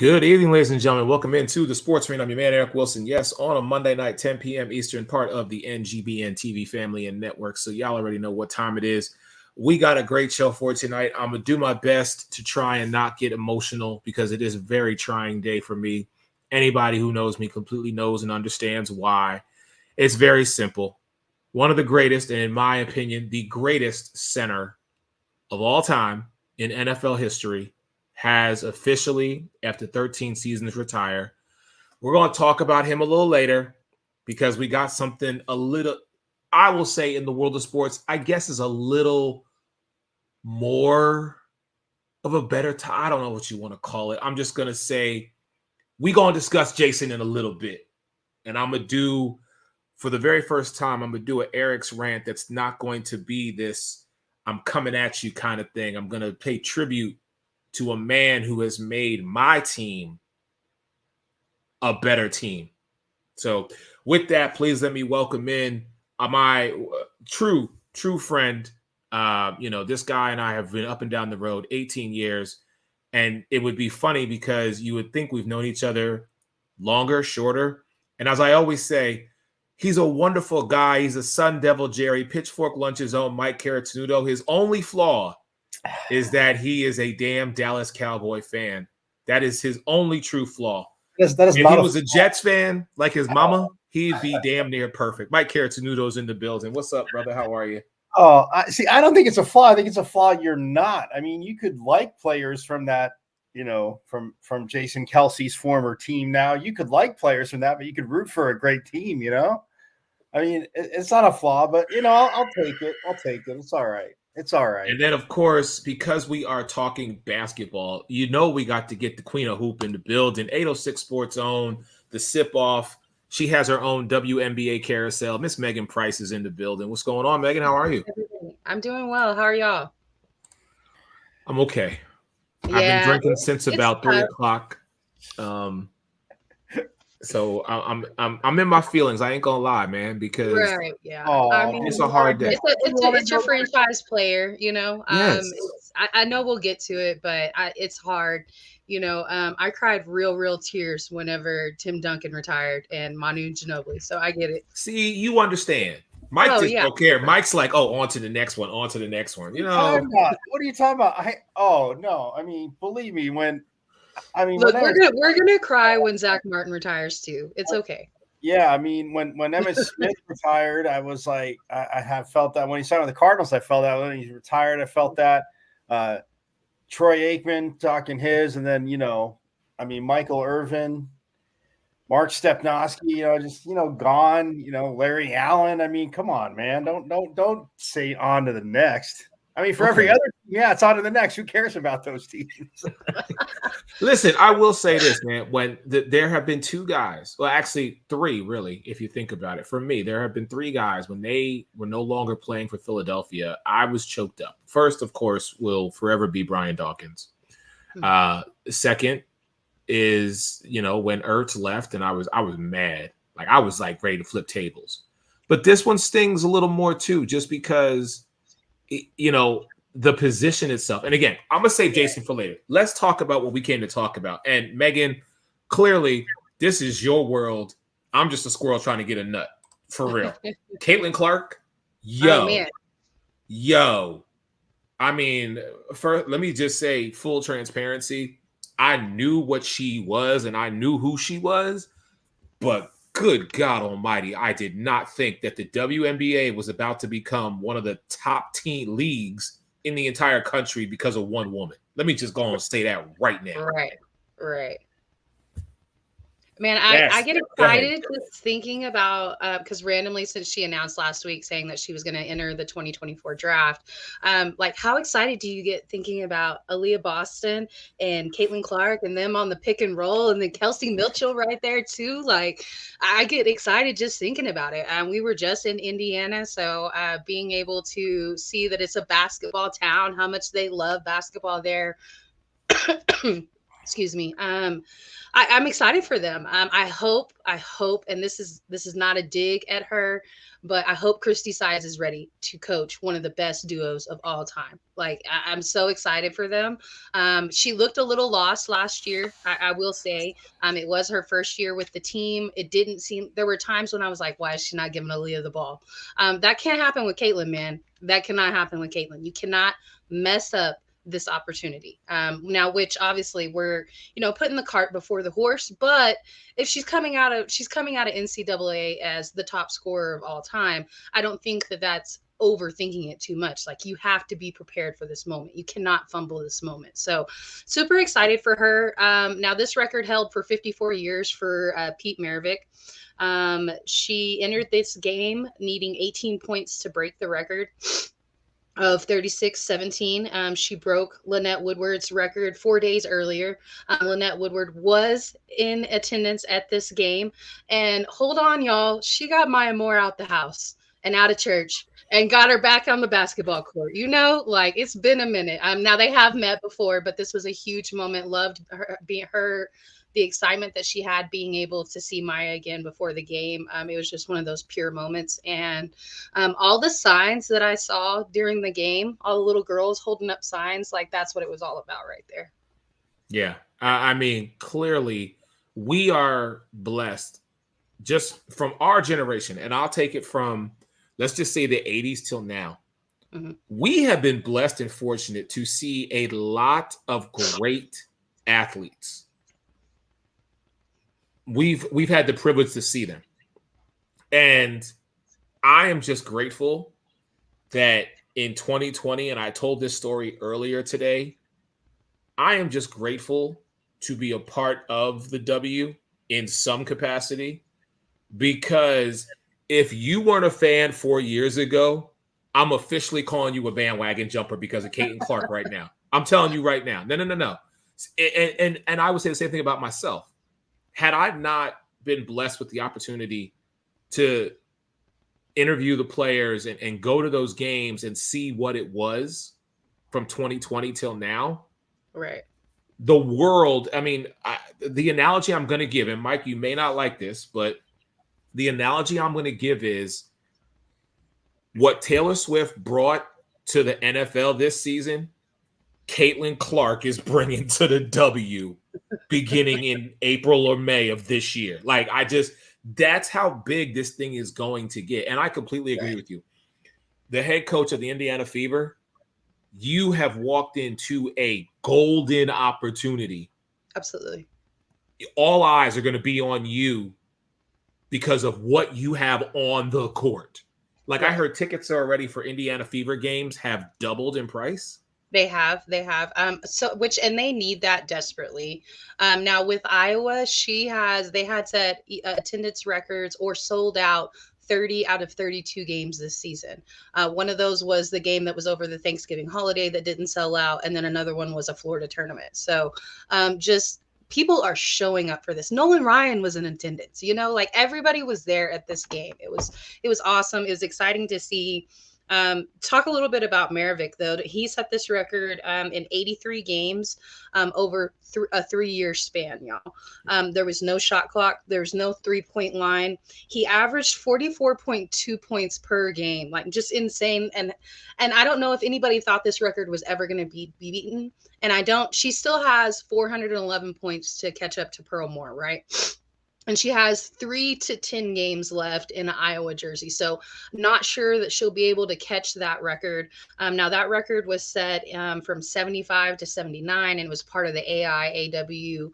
Good evening, ladies and gentlemen. Welcome into the Sports Arena. I'm your man, Eric Wilson. Yes, on a Monday night, 10 p.m. Eastern, part of the NGBN TV family and network. So y'all already know what time it is. We got a great show for tonight. I'm going to do my best to try and not get emotional because it is a very trying day for me. Anybody who knows me completely knows and understands why. It's very simple. One of the greatest, and in my opinion, the greatest center of all time in NFL history has officially, after 13 seasons, retired. We're going to talk about him a little later because we got something a little, I will say, in the world of sports, I guess is a little more of a better time. I don't know what you want to call it. I'm just going to say we're going to discuss Jason in a little bit. And I'm going to do, for the very first time, I'm going to do an Eric's rant that's not going to be this I'm coming at you kind of thing. I'm going to pay tribute to a man who has made my team a better team. So with that, please let me welcome in my true friend. This guy and I have been up and down the road 18 years. And it would be funny because you would think we've known each other longer, shorter. And as I always say, he's a wonderful guy. He's a Sun Devil Jerry, Pitchfork Lunch's own Mike Carrottenuto. His only flaw is that he is a damn Dallas Cowboy fan. That is his only true flaw. That is if not he was a Jets fan like his mama, he'd be damn near perfect. Mike Carrottenuto's in the building. What's up, brother? How are you? Oh, I don't think it's a flaw. I think it's a flaw you're not. I mean, you could like players from that, from Jason Kelce's former team now. You could like players from that, but you could root for a great team, I mean, it's not a flaw, but, I'll take it. I'll take it. It's all right. It's all right. And then, of course, because we are talking basketball, we got to get the Queen of Hoop in the building. 806 Sports Own, the Sip Off. She has her own WNBA carousel. Miss Megan Price is in the building. What's going on, Megan? How are you? I'm doing well. How are y'all? I'm okay. Yeah, I've been drinking since about 3 o'clock. So I'm in my feelings. I ain't gonna lie, man, because right, yeah. I mean, it's a hard day. It's your franchise player, Yes. I know we'll get to it, but it's hard. I cried real tears whenever Tim Duncan retired and Manu Ginobili. So I get it. See, you understand. Mike don't care. Mike's like, on to the next one, on to the next one. What are you talking about? No. I mean, believe me, look, we're gonna cry when Zach Martin retires too. It's okay. Yeah, I mean, when Emmitt Smith retired, I was like, I have felt that when he signed with the Cardinals. I felt that when he retired, I felt that. Troy Aikman talking his, and then Michael Irvin, Mark Stepnoski, gone. Larry Allen. I mean, come on, man, don't say on to the next. I mean, for every other team, it's on to the next. Who cares about those teams? Listen, I will say this, man. When there have been two guys, well, actually three, really, if you think about it. For me, there have been three guys when they were no longer playing for Philadelphia, I was choked up. First, of course, will forever be Brian Dawkins. Second is, when Ertz left, and I was mad. Like, I was like ready to flip tables. But this one stings a little more too, just because the position itself. And again, I'm going to save Jason for later. Let's talk about what we came to talk about. And Megan, clearly, this is your world. I'm just a squirrel trying to get a nut. For real. Caitlin Clark, yo. I mean, let me just say full transparency. I knew what she was and I knew who she was, but good God almighty, I did not think that the WNBA was about to become one of the top teen leagues in the entire country because of one woman. Let me just go and say that right now. Right. Man, I get excited just thinking about because randomly, since she announced last week saying that she was going to enter the 2024 draft, like how excited do you get thinking about Aaliyah Boston and Caitlin Clark and them on the pick and roll, and then Kelsey Mitchell right there too? Like, I get excited just thinking about it. We were just in Indiana, so being able to see that it's a basketball town, how much they love basketball there. Excuse me. I'm excited for them. I hope, and this is not a dig at her, but I hope Christy Sides is ready to coach one of the best duos of all time. Like I'm so excited for them. She looked a little lost last year. I will say, it was her first year with the team. It didn't seem, there were times when I was like, why is she not giving Aaliyah the ball? That can't happen with Caitlin, man. That cannot happen with Caitlin. You cannot mess up this opportunity. Now, which obviously we're, putting the cart before the horse, but if she's coming out of NCAA as the top scorer of all time, I don't think that that's overthinking it too much. Like, you have to be prepared for this moment. You cannot fumble this moment. So super excited for her. Now this record held for 54 years for Pete Maravich. She entered this game needing 18 points to break the record of 36-17. She broke Lynette Woodward's record 4 days earlier. Lynette Woodward was in attendance at this game. And hold on, y'all. She got Maya Moore out the house and out of church and got her back on the basketball court. Like, it's been a minute. Now they have met before, but this was a huge moment. Loved her, the excitement that she had being able to see Maya again before the game. It was just one of those pure moments. And all the signs that I saw during the game, all the little girls holding up signs, like that's what it was all about right there. Yeah. I mean, clearly we are blessed just from our generation. And I'll take it from, let's just say the 80s till now. Mm-hmm. We have been blessed and fortunate to see a lot of great athletes. We've had the privilege to see them. And I am just grateful that in 2020, and I told this story earlier today, I am just grateful to be a part of the W in some capacity, because if you weren't a fan 4 years ago, I'm officially calling you a bandwagon jumper because of Caitlin Clark right now. I'm telling you right now. No. And I would say the same thing about myself. Had I not been blessed with the opportunity to interview the players and go to those games and see what it was from 2020 till now, right? The world, I mean, the analogy I'm going to give, and Mike, you may not like this, but the analogy I'm going to give is what Taylor Swift brought to the NFL this season, Caitlin Clark is bringing to the W beginning in April or May of this year. Like, that's how big this thing is going to get. And I completely agree with you. The head coach of the Indiana Fever, you have walked into a golden opportunity. Absolutely. All eyes are going to be on you because of what you have on the court. Like, I heard tickets already for Indiana Fever games have doubled in price. They have. And they need that desperately. Now with Iowa, they had set attendance records or sold out 30 out of 32 games this season. One of those was the game that was over the Thanksgiving holiday that didn't sell out. And then another one was a Florida tournament. So just people are showing up for this. Nolan Ryan was in attendance, like everybody was there at this game. It was awesome. It was exciting to see. Talk a little bit about Maravich, though. He set this record in 83 games over a 3-year span, y'all. There was no shot clock. There was no 3-point line. He averaged 44.2 points per game, like just insane. And I don't know if anybody thought this record was ever going to be beaten. And I don't. She still has 411 points to catch up to Pearl Moore, right? And she has 3 to 10 games left in an Iowa jersey. So not sure that she'll be able to catch that record. Now that record was set from 75 to 79 and was part of the AIAW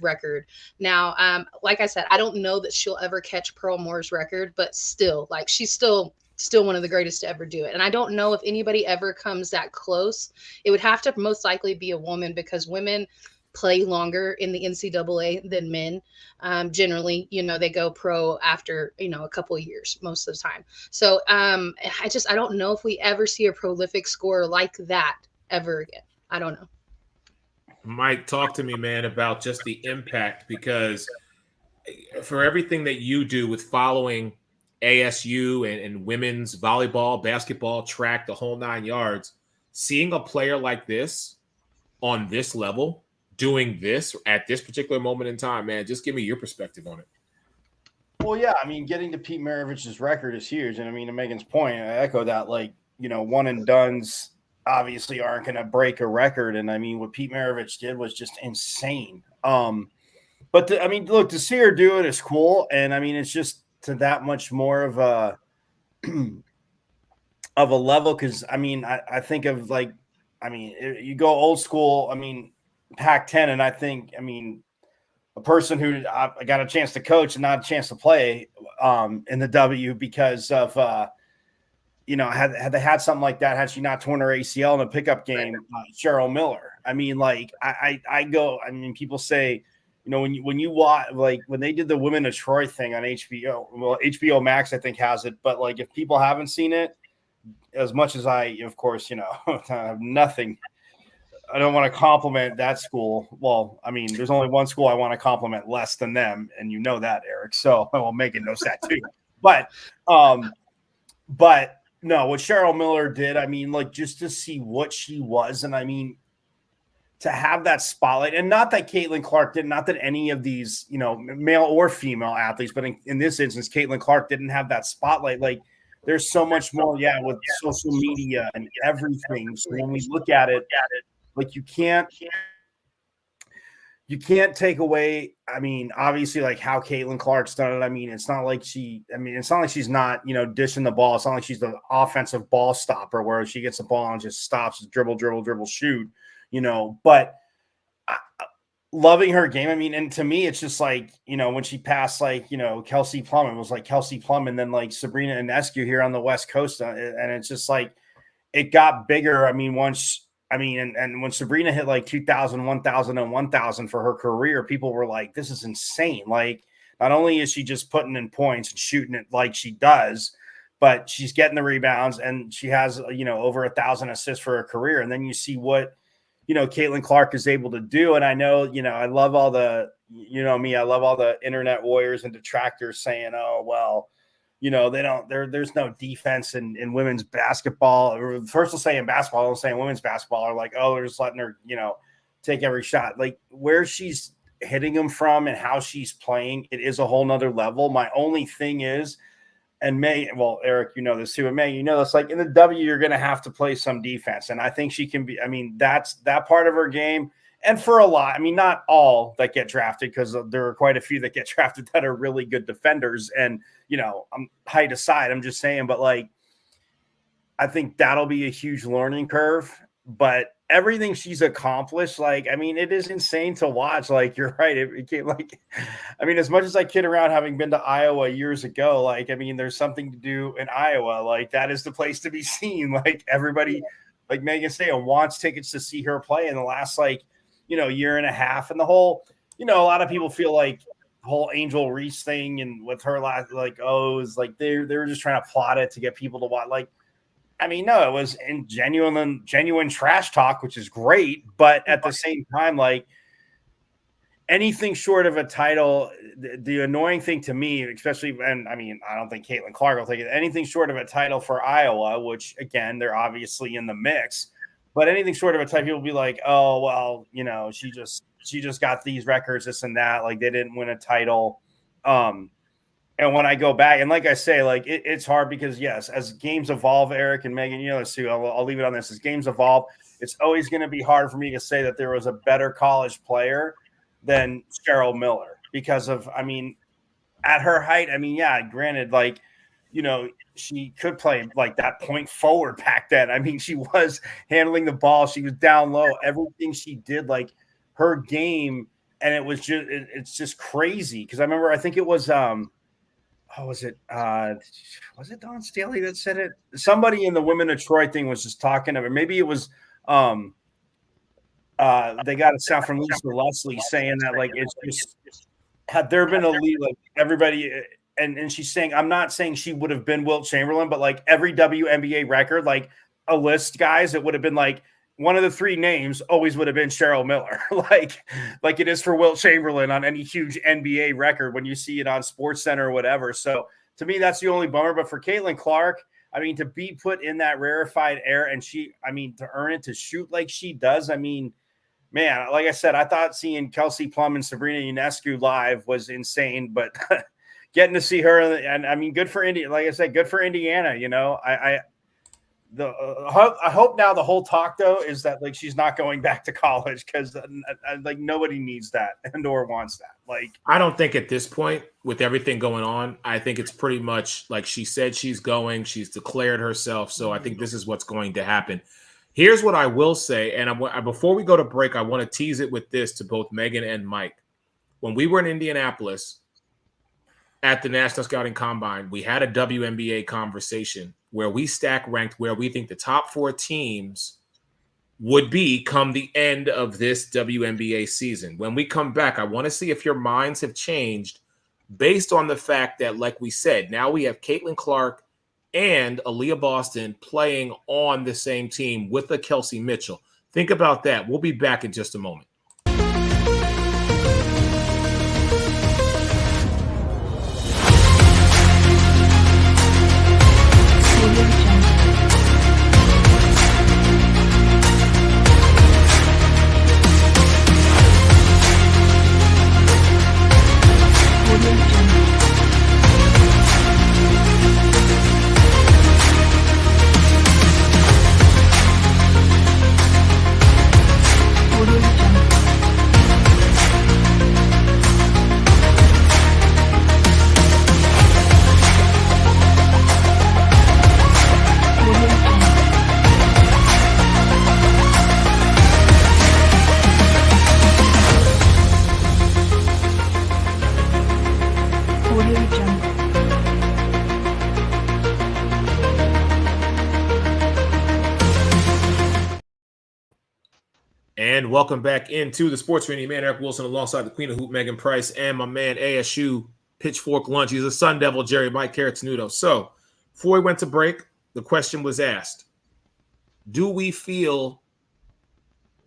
record. Now, like I said, I don't know that she'll ever catch Pearl Moore's record, but still, like, she's still one of the greatest to ever do it. And I don't know if anybody ever comes that close. It would have to most likely be a woman, because women play longer in the NCAA than men. Generally, they go pro after, a couple of years most of the time. So I don't know if we ever see a prolific scorer like that ever again. I don't know. Mike, talk to me, man, about just the impact, because for everything that you do with following ASU and women's volleyball, basketball, track, the whole 9 yards, seeing a player like this on this level doing this at this particular moment in time, man? Just give me your perspective on it. Well, yeah, I mean, getting to Pete Maravich's record is huge. And I mean, to Megan's point, I echo that, like, one and dones obviously aren't going to break a record. And I mean, what Pete Maravich did was just insane. But look, to see her do it is cool. And I mean, it's just to that much more of a, of a level. Cause I mean, I think of like, I mean, you go old school, I mean, Pac-10. And I think, I mean, a person who I got a chance to coach and not a chance to play in the W because of, had they had something like that, had she not torn her ACL in a pickup game, Cheryl Miller. I mean, like I go, I mean, people say, when you watch, like when they did the Women of Troy thing on HBO, well, HBO Max, I think has it, but like, if people haven't seen it, as much as I, of course, have nothing, I don't want to compliment that school. Well, I mean, there's only one school I want to compliment less than them, and you know that, Eric. So well, Megan knows that too. But no, what Cheryl Miller did, I mean, like just to see what she was, and I mean, to have that spotlight, and not that Caitlin Clark did, not that any of these, male or female athletes, but in this instance, Caitlin Clark didn't have that spotlight. Like, there's so much more, with social media and everything. So when we look at it, like you can't take away, I mean, obviously, like how Caitlin Clark's done it. I mean, it's not like she's not, dishing the ball. It's not like she's the offensive ball stopper where she gets the ball and just stops, dribble, shoot, but loving her game. I mean, and to me, it's just like, when she passed, like, Kelce Plum, it was like Kelce Plum and then like Sabrina Ionescu here on the West Coast. And it's just like, it got bigger. I mean, and when Sabrina hit like 2,000, 1,000, and 1,000 for her career, people were like, this is insane. Like, not only is she just putting in points and shooting it like she does, but she's getting the rebounds and she has, over 1,000 assists for her career. And then you see what, Caitlin Clark is able to do. And I know, I love all the, I love all the internet warriors and detractors saying, oh, well, there's no defense in women's basketball. First, they'll say in basketball, they'll say in women's basketball are like, oh, they're just letting her, take every shot. Like where she's hitting them from and how she's playing, it is a whole nother level. My only thing is, and Eric, this too, and May, this, like in the W, you're going to have to play some defense. And I think she can be, I mean, that's that part of her game. And for a lot, I mean, not all that get drafted, because there are quite a few that get drafted that are really good defenders. And, I'm height aside, I'm just saying, but like, I think that'll be a huge learning curve. But everything she's accomplished, like, I mean, it is insane to watch. Like, you're right. It came like, I mean, as much as I kid around having been to Iowa years ago, like, I mean, there's something to do in Iowa. Like, that is the place to be seen. Like, everybody, like Megan said, wants tickets to see her play in the last, like, year and a half. And the whole, a lot of people feel like the whole Angel Reese thing and with her last, like, oh, it's like they were just trying to plot it to get people to watch. Like, I mean, no, it was in genuine trash talk, which is great. But at the same time, like anything short of a title, the annoying thing to me, especially, and I mean, I don't think Caitlin Clark will take it, anything short of a title for Iowa, which again, they're obviously in the mix, but anything short of a title, people will be like, oh, well, she just got these records, this and that. Like they didn't win a title. And when I go back, and like I say, like it's hard because, yes, as games evolve, Eric and Megan, this too, I'll leave it on this. As games evolve, it's always going to be hard for me to say that there was a better college player than Cheryl Miller because of, I mean, at her height, I mean, yeah, granted, like, she could play like that point forward back then. I mean, she was handling the ball. She was down low. Everything she did, like her game, and it was just, it's just crazy. Because I remember, I think it was, was it Don Staley that said it? Somebody in the Women of Troy thing was just talking about it. Maybe it was they got a sound from Lisa Leslie saying that like it's just had there been a lead, like everybody, and she's saying, I'm not saying she would have been Wilt Chamberlain, but like every WNBA record, like a list, guys, it would have been like one of the three names always would have been Cheryl Miller, like it is for Wilt Chamberlain on any huge NBA record when you see it on SportsCenter or whatever. So to me, that's the only bummer. But for Caitlin Clark, I mean, to be put in that rarefied air and to earn it, to shoot like she does, I mean, man, like I said, I thought seeing Kelce Plum and Sabrina Ionescu live was insane, but getting to see her, and I mean, good for Indiana. Like I said, good for Indiana. You know, I hope now the whole talk though is that like she's not going back to college, because like nobody needs that and or wants that. Like, I don't think at this point, with everything going on, I think it's pretty much like she said she's going. She's declared herself, so I think this is what's going to happen. Here's what I will say, and before we go to break, I want to tease it with this to both Megan and Mike. When we were in Indianapolis at the National Scouting Combine, we had a WNBA conversation where we stack ranked where we think the top 4 teams would be come the end of this WNBA season. When we come back, I want to see if your minds have changed based on the fact that, like we said, now we have Caitlin Clark and Aaliyah Boston playing on the same team with a Kelce Mitchell. Think about that. We'll be back in just a moment. And welcome back into the Sports Radio. Man, Eric Wilson, alongside the Queen of Hoop, Megan Price, and my man ASU Pitchfork Lunch. He's a Sun Devil, Jerry Mike Caratenuto. So before we went to break, the question was asked, do we feel,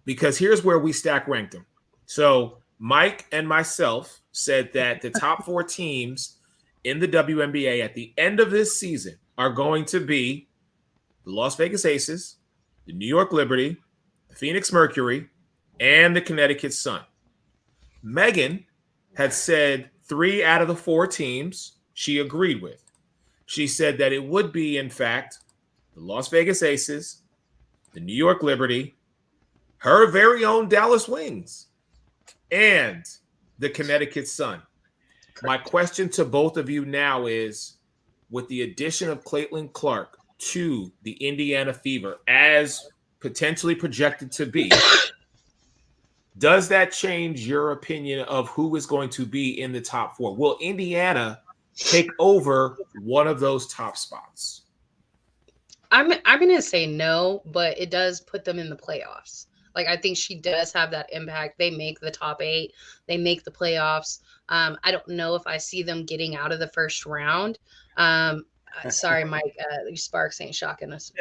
because here's where we stack ranked them. So Mike and myself said that the top 4 teams in the WNBA at the end of this season are going to be the Las Vegas Aces, the New York Liberty, the Phoenix Mercury, and the Connecticut Sun. Megan had said 3 out of the 4 teams she agreed with. She said that it would be, in fact, the Las Vegas Aces, the New York Liberty, her very own Dallas Wings, and the Connecticut Sun. My question to both of you now is, with the addition of Caitlin Clark to the Indiana Fever as potentially projected to be, does that change your opinion of who is going to be in the top 4? Will Indiana take over one of those top spots? I'm going to say no, but it does put them in the playoffs. Like, I think she does have that impact. They make the top 8. They make the playoffs. I don't know if I see them getting out of the first round. Sorry, Mike. Sparks ain't shocking us.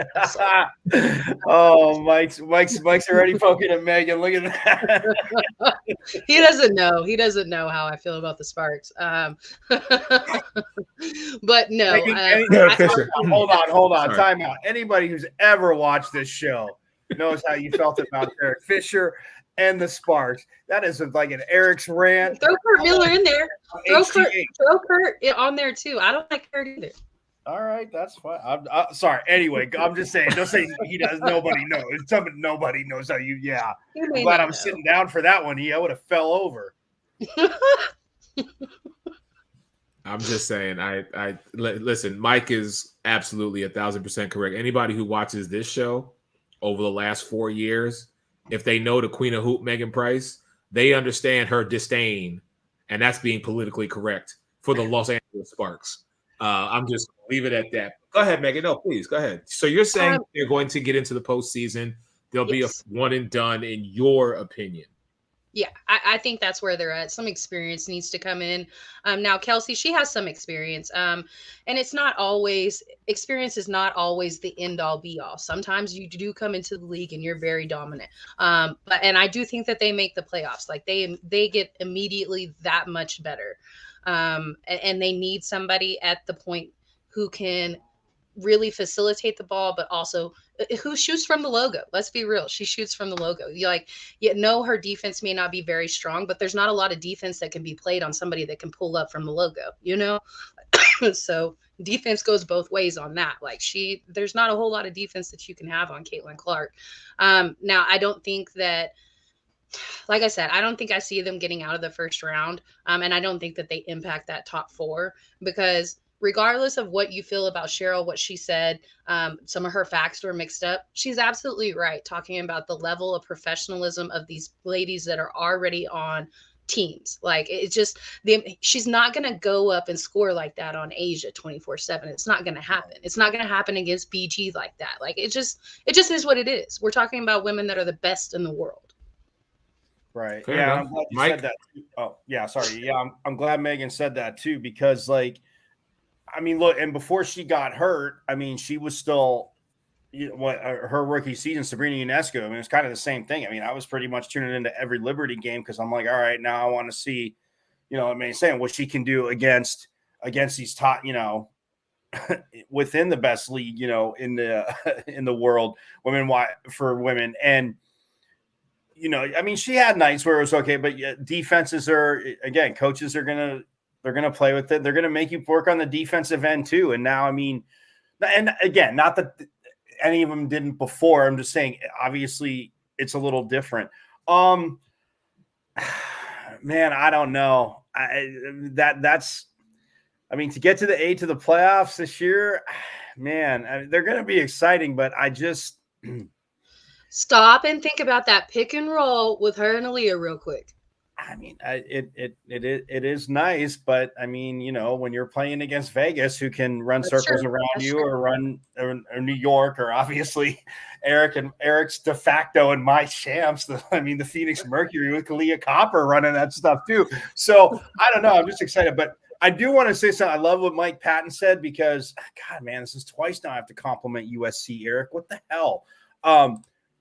Oh, Mike's already poking at Megan. Look at that. He doesn't know. He doesn't know how I feel about the Sparks. But no. Hold on. Sorry. Time out. Anybody who's ever watched this show knows how you felt about Eric Fisher and the Sparks. That is like an Eric's rant. Throw Kurt Miller in there. Throw Kurt on there too. I don't like Kurt either. All right, that's fine. I'm sorry. Anyway, I'm just saying. Don't say he does. Nobody knows. Something nobody knows how you. Yeah, I'm glad I'm sitting down for that one. I would have fell over. I'm just saying. I listen. Mike is absolutely 1,000% correct. Anybody who watches this show over the last 4 years, if they know the Queen of Hoop, Megan Price, they understand her disdain, and that's being politically correct for the Los Angeles Sparks. I'm just going to leave it at that. Go ahead, Megan. No, please, go ahead. So you're saying they're going to get into the postseason. There'll be a one and done, in your opinion. Yeah, I think that's where they're at. Some experience needs to come in. Now, Kelce, she has some experience. And it's not always – experience is not always the end-all, be-all. Sometimes you do come into the league and you're very dominant. And I do think that they make the playoffs. Like, they get immediately that much better. And they need somebody at the point who can really facilitate the ball, but also who shoots from the logo. Let's be real. She shoots from the logo. Her defense may not be very strong, but there's not a lot of defense that can be played on somebody that can pull up from the logo, So defense goes both ways on that. There's not a whole lot of defense that you can have on Caitlin Clark. Now, I don't think that, like I said, I don't think I see them getting out of the first round. And I don't think that they impact that top 4, because regardless of what you feel about Cheryl, what she said, some of her facts were mixed up. She's absolutely right, talking about the level of professionalism of these ladies that are already on teams. She's not going to go up and score like that on Asia 24/7. It's not going to happen. It's not going to happen against BG like that. It just is what it is. We're talking about women that are the best in the world. Right. Fair yeah, enough. I'm glad you Mike? said that. Oh, yeah, sorry. Yeah, I'm glad Megan said that too, because look, and before she got hurt, she was still, her rookie season, Sabrina Ionescu, it's kind of the same thing. I was pretty much tuning into every Liberty game because I'm like, all right, now I want to see, saying what she can do against these top, within the best league, in the world, for women. And she had nights where it was okay, but defenses are, again, coaches are they're gonna play with it. They're gonna make you work on the defensive end too. And now, and again, not that any of them didn't before. I'm just saying, obviously, it's a little different. Man, I don't know. That's to get to the playoffs this year, man, they're gonna be exciting, but I just. Stop and think about that pick and roll with her and Aaliyah real quick. It is nice, but when you're playing against Vegas, who can run circles around you, or run or New York, or obviously Eric's de facto and my champs, the Phoenix Mercury with Kalia Copper running that stuff too. So I don't know. I'm just excited, but I do want to say something. I love what Mike Patton said, because God, man, this is twice now I have to compliment USC, Eric. What the hell?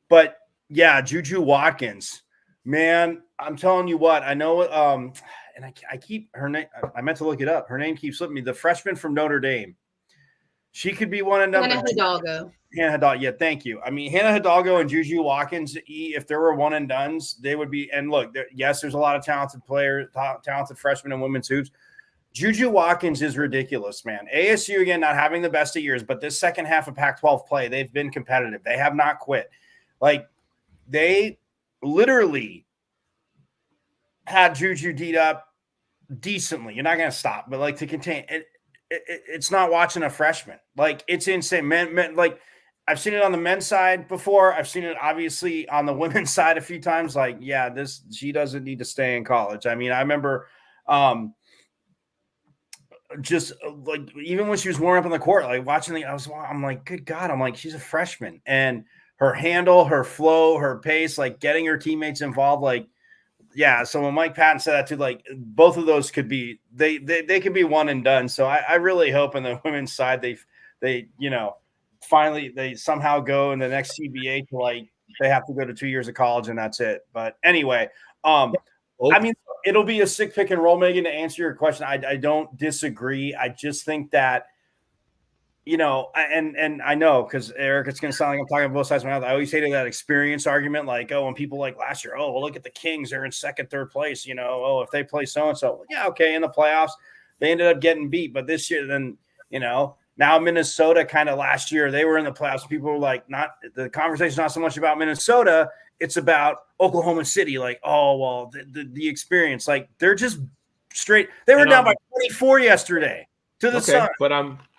But yeah, Juju Watkins, man, I'm telling you what, I know, and I keep her name, I meant to look it up. Her name keeps slipping me. The freshman from Notre Dame. She could be one and done. Hannah Hidalgo. Yeah, thank you. Hannah Hidalgo and Juju Watkins, if there were one and dones, they would be. And look, yes, there's a lot of talented players, talented freshmen in women's hoops. Juju Watkins is ridiculous, man. ASU, again, not having the best of years, but this second half of Pac-12 play, they've been competitive. They have not quit. They literally had Juju D'd up decently. You're not going to stop, but to contain it, it's not watching a freshman. It's insane. Men, I've seen it on the men's side before. I've seen it obviously on the women's side a few times. She doesn't need to stay in college. I remember just even when she was warming up on the court, watching I'm like, good God, she's a freshman, and her handle, her flow, her pace, getting her teammates involved, So when Mike Patton said that too, both of those could be, they could be one and done. So I really hope on the women's side they finally they somehow go in the next CBA to they have to go to 2 years of college and that's it. But anyway, it'll be a sick pick and roll, Megan. To answer your question, I don't disagree. I just think that. And I know, because Eric, it's going to sound like I'm talking on both sides of my mouth. I always hated that experience argument. When people last year, well, look at the Kings, they're in second, third place. If they play so-and-so, yeah, okay. In the playoffs, they ended up getting beat. But this year, then, now Minnesota kind of last year, they were in the playoffs. People were the conversation's not so much about Minnesota. It's about Oklahoma City. The experience, they're just straight. They were down by 24 yesterday to the Sun.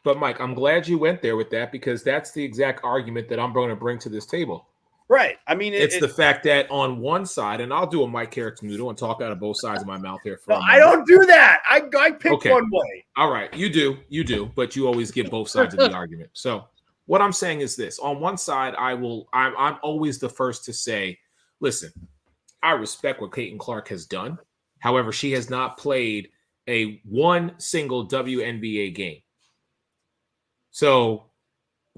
But Mike, I'm glad you went there with that, because that's the exact argument that I'm going to bring to this table. Right. It's the fact that on one side, and I'll do a Mike Carrick's noodle and talk out of both sides of my mouth here. I don't do that. I pick one way. All right. You do, but you always give both sides of the argument. So what I'm saying is this: on one side, I'm always the first to say, listen, I respect what Caitlin Clark has done. However, she has not played one single WNBA game. So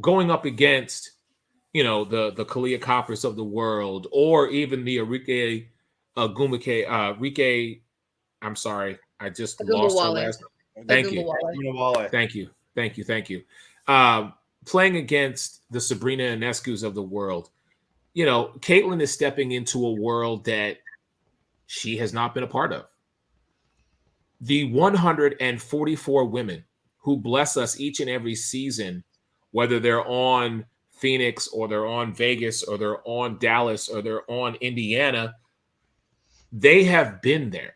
going up against, the Kalia Coppers of the world, or even the Arike Agumake, I'm sorry, I just lost her last name. Thank you. playing against the Sabrina Ionescu's of the world, you know, Caitlin is stepping into a world that she has not been a part of. The 144 women who bless us each and every season, whether they're on Phoenix or they're on Vegas or they're on Dallas or they're on Indiana, they have been there.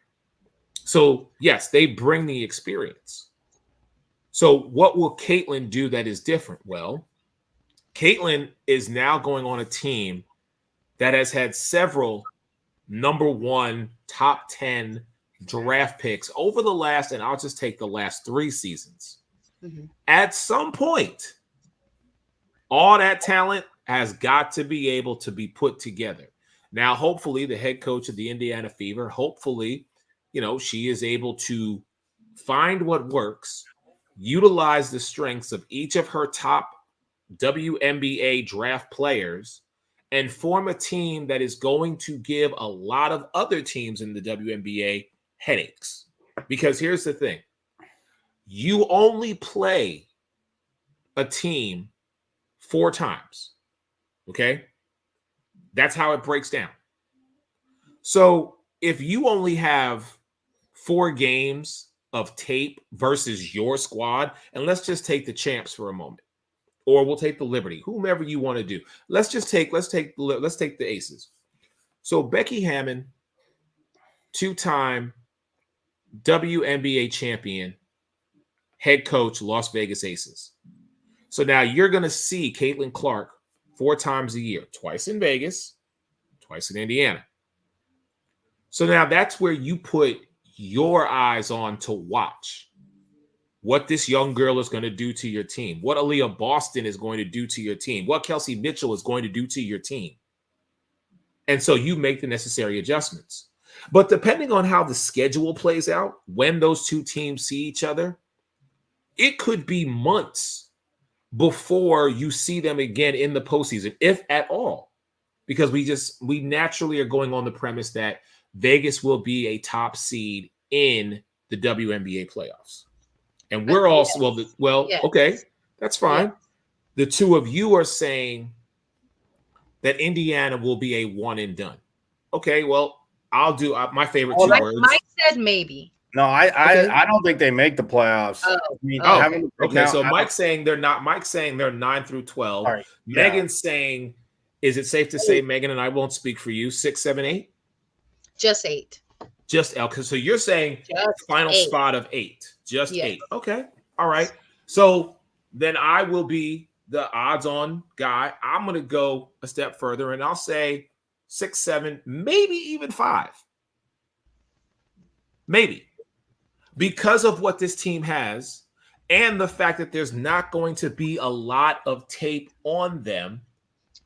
So, yes, they bring the experience. So, what will Caitlin do that is different? Well, Caitlin is now going on a team that has had several number 1, top 10 draft picks over the last, and I'll just take the last 3 seasons. Mm-hmm. At some point, all that talent has got to be able to be put together. Now, hopefully, the head coach of the Indiana Fever, hopefully, you know, she is able to find what works, utilize the strengths of each of her top WNBA draft players, and form a team that is going to give a lot of other teams in the WNBA headaches. Because here's the thing. You only play a team 4 times. Okay? That's how it breaks down. So if you only have 4 games of tape versus your squad, and let's just take the champs for a moment, or we'll take the Liberty, whomever you want to do. Let's take the Aces. So Becky Hammon, 2-time WNBA champion, head coach, Las Vegas Aces. So now you're going to see Caitlin Clark 4 times a year, twice in Vegas, twice in Indiana. So now that's where you put your eyes on to watch what this young girl is going to do to your team, what Aaliyah Boston is going to do to your team, what Kelce Mitchell is going to do to your team. And so you make the necessary adjustments. But depending on how the schedule plays out, when those 2 teams see each other, it could be months before you see them again in the postseason, if at all, because we naturally are going on the premise that Vegas will be a top seed in the WNBA playoffs. And we're also, okay, that's fine. Yes. The 2 of you are saying that Indiana will be a one and done. Okay, well, I'll do my favorite 2 words. Mike said maybe. No, I don't think they make the playoffs. Okay. So Mike's saying they're not. Mike's saying they're 9 through 12. Right. Megan's saying, is it safe to say, Megan, and I won't speak for you, 6, 7, 8? Just 8. Just L. So you're saying just final 8. Spot of 8. Just 8. Okay. All right. So then I will be the odds-on guy. I'm going to go a step further, and I'll say 6, 7, maybe even 5. Maybe. Because of what this team has and the fact that there's not going to be a lot of tape on them.